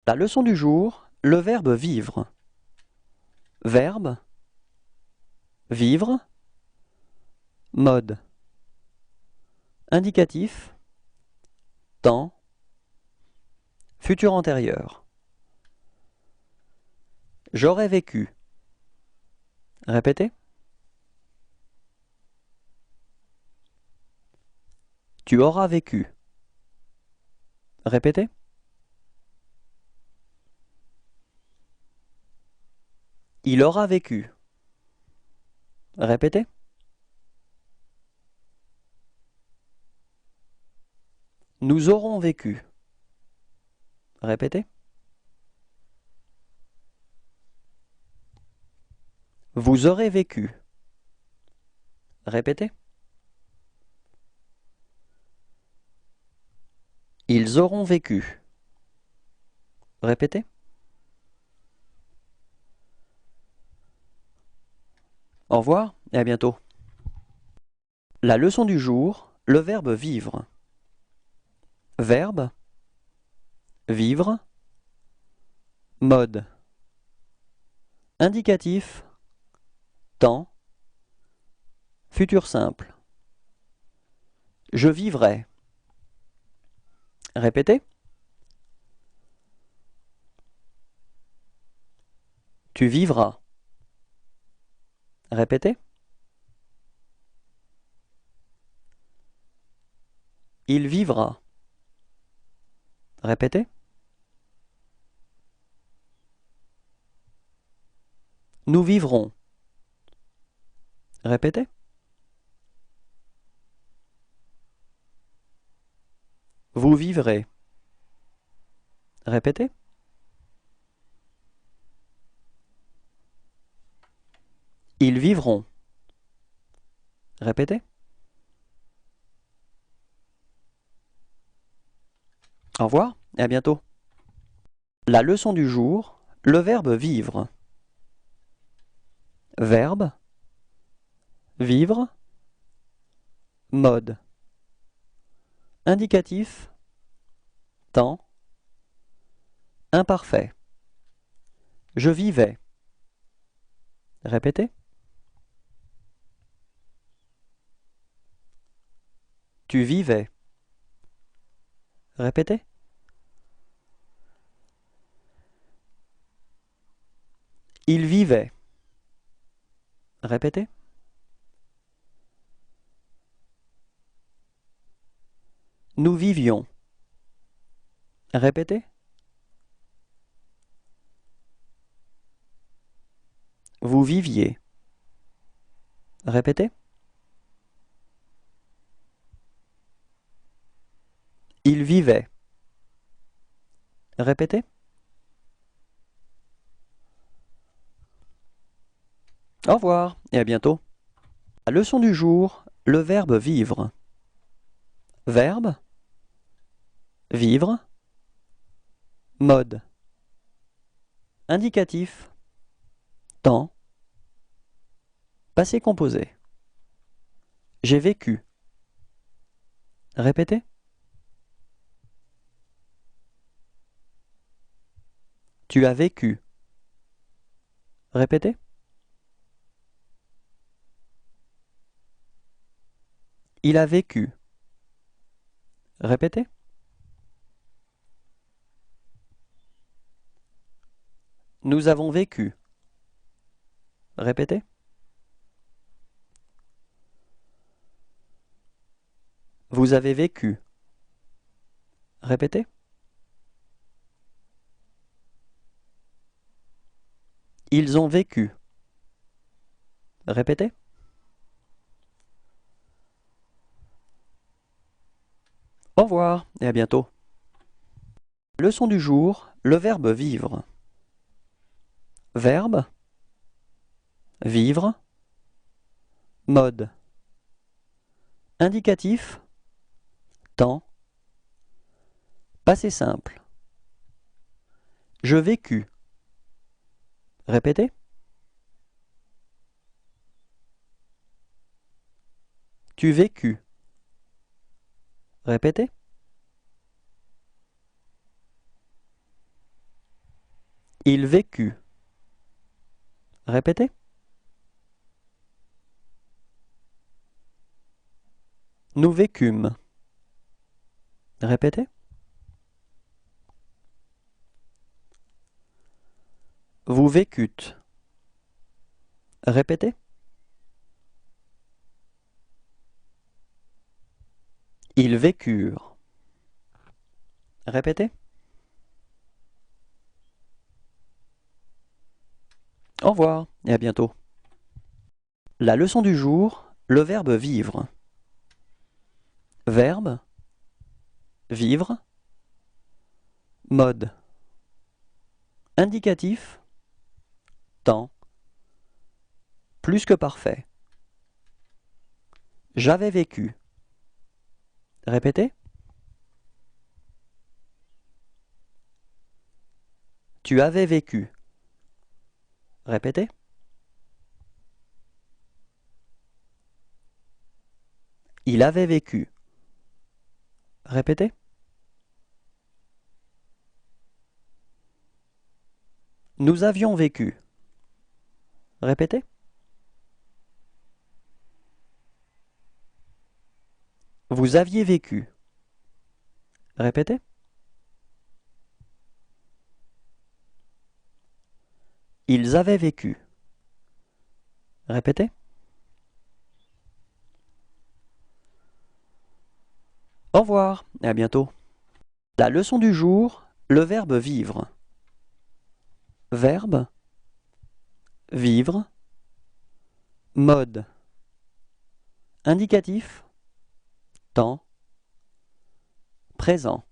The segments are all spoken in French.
La leçon du jour, le verbe vivre. Verbe, vivre, mode. Indicatif, temps, futur antérieur. J'aurais vécu. Répétez. Tu auras vécu. Répétez. Il aura vécu. Répétez. Nous aurons vécu. Répétez. Vous aurez vécu. Répétez. Ils auront vécu. Répétez. Au revoir et à bientôt. La leçon du jour, le verbe vivre. Verbe, vivre, mode. Indicatif, temps, futur simple. Je vivrai. Répétez. Tu vivras. Répétez. Il vivra. Répétez. Nous vivrons. Répétez. Vous vivrez. Répétez. Ils vivront. Répétez. Au revoir et à bientôt. La leçon du jour, le verbe vivre. Verbe, vivre, mode. Indicatif, temps, imparfait. Je vivais. Répétez. Tu vivais. Répétez. Il vivait. Répétez. Nous vivions. Répétez. Vous viviez. Répétez. Il vivait. Répétez. Au revoir et à bientôt. La leçon du jour, le verbe vivre. Verbe, vivre, mode. Indicatif, temps, passé composé. J'ai vécu. Répétez. Tu as vécu. Répétez. Il a vécu. Répétez. Nous avons vécu. Répétez. Vous avez vécu. Répétez. Ils ont vécu. Répétez. Au revoir et à bientôt. Leçon du jour, le verbe vivre. Verbe, vivre, mode. Indicatif, temps, passé simple. Je vécus. Répétez. Tu vécus. Répétez. Il vécut. Répétez. Nous vécûmes. Répétez. Vous vécûtes. Répétez. Ils vécurent. Répétez. Au revoir et à bientôt. La leçon du jour, le verbe vivre. Verbe, vivre, mode. Indicatif, temps, plus que parfait. J'avais vécu. Répétez. Tu avais vécu. Répétez. Il avait vécu. Répétez. Nous avions vécu. Répétez. Vous aviez vécu. Répétez. Ils avaient vécu. Répétez. Au revoir et à bientôt. La leçon du jour, le verbe vivre. Verbe, vivre, mode. Indicatif, temps, présent.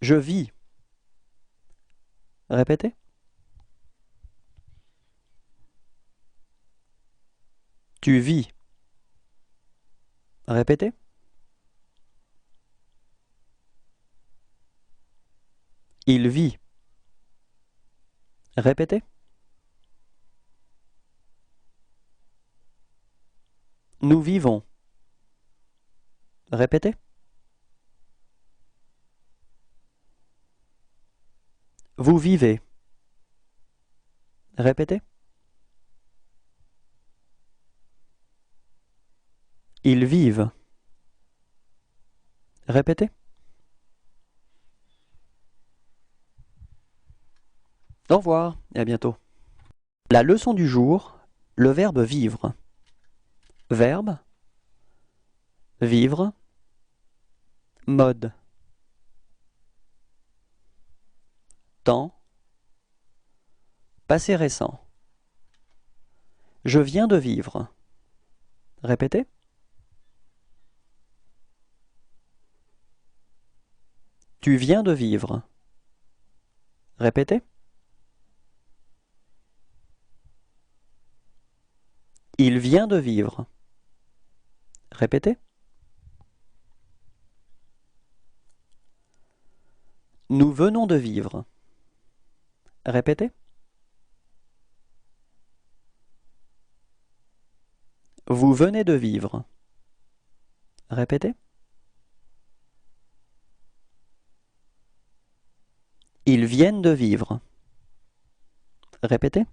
Je vis. Répétez. Tu vis. Répétez. Il vit. Répétez. Nous vivons. Répétez. Vous vivez. Répétez. Ils vivent. Répétez. Au revoir et à bientôt. La leçon du jour, le verbe vivre. Verbe, vivre, mode. Temps, passé récent. Je viens de vivre. Répétez. Tu viens de vivre. Répétez. Il vient de vivre. Répétez. Nous venons de vivre. Répétez. Vous venez de vivre. Répétez. Ils viennent de vivre. Répétez.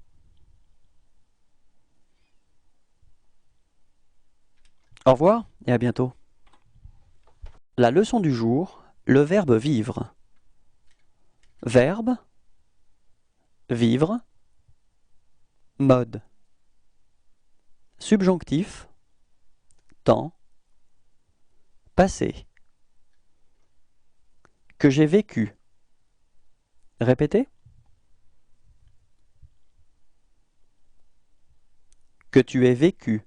Au revoir et à bientôt. La leçon du jour, le verbe vivre. Verbe, vivre, mode. Subjonctif, temps, passé. Que j'ai vécu. Répétez. Que tu aies vécu.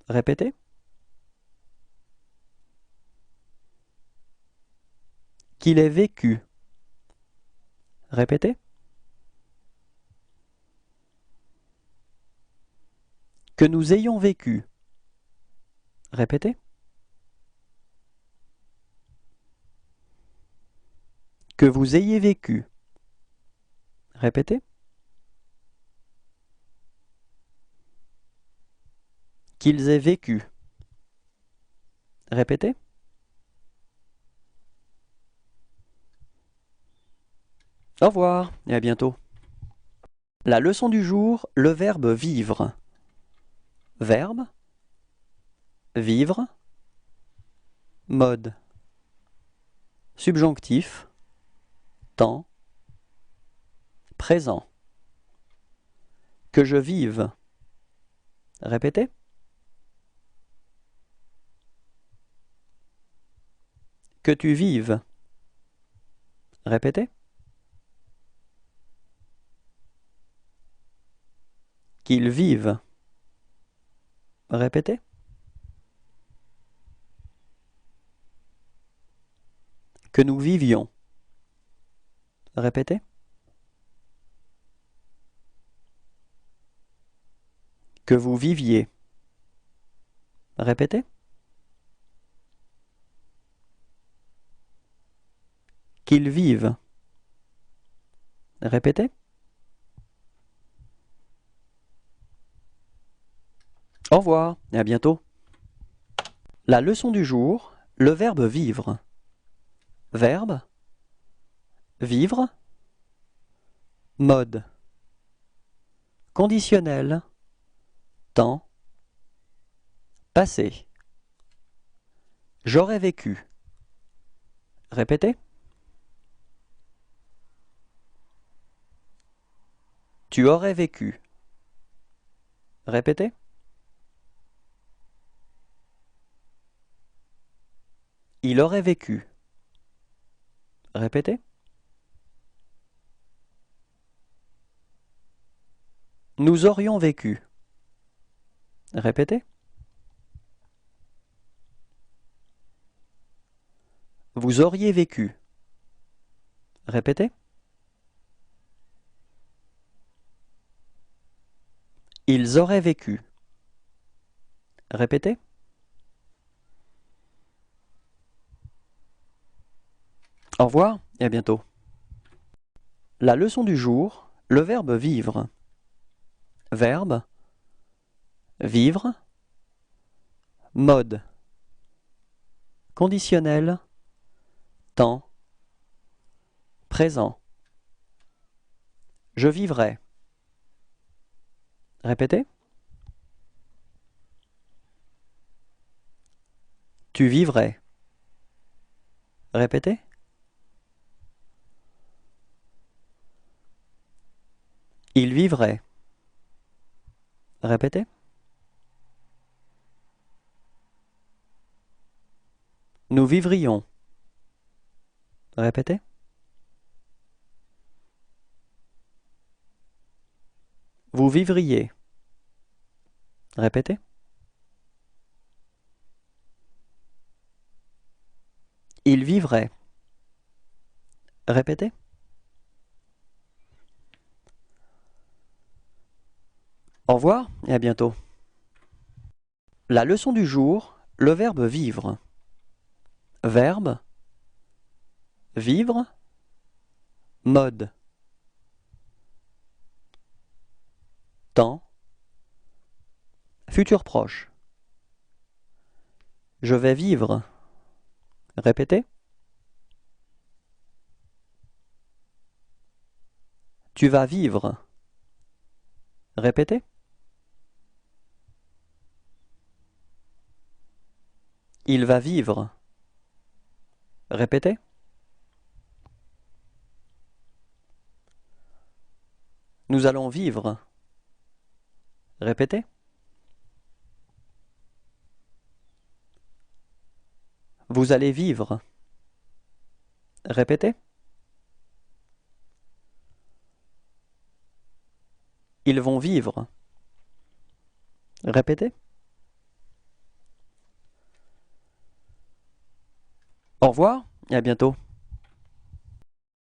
Répétez. Qu'il ait vécu. Répétez. Que nous ayons vécu. Répétez. Que vous ayez vécu. Répétez. Qu'ils aient vécu. Répétez. Au revoir et à bientôt. La leçon du jour, le verbe vivre. Verbe, vivre, mode, subjonctif, temps, présent. Que je vive. Répétez. Que tu vives. Répétez. Qu'ils vivent. Répétez. Que nous vivions. Répétez. Que vous viviez. Répétez. Qu'ils vivent. Répétez. Au revoir et à bientôt. La leçon du jour, le verbe vivre. Verbe, vivre, mode, conditionnel, temps, passé. J'aurais vécu. Répétez. Tu aurais vécu. Répétez. Il aurait vécu. Répétez. Nous aurions vécu. Répétez. Vous auriez vécu. Répétez. Ils auraient vécu. Répétez. Au revoir et à bientôt. La leçon du jour, le verbe vivre. Verbe, vivre, mode, conditionnel, temps, présent. Je vivrai. Répétez. Tu vivrais. Répétez. Il vivrait. Répétez. Nous vivrions. Répétez. Vous vivriez. Répétez. Il vivrait. Répétez. Au revoir et à bientôt. La leçon du jour, le verbe vivre. Verbe, vivre, mode, temps, futur proche. Je vais vivre. Répétez. Tu vas vivre. Répétez. Il va vivre. Répétez. Nous allons vivre. Répétez. Vous allez vivre. Répétez. Ils vont vivre. Répétez. Au revoir et à bientôt.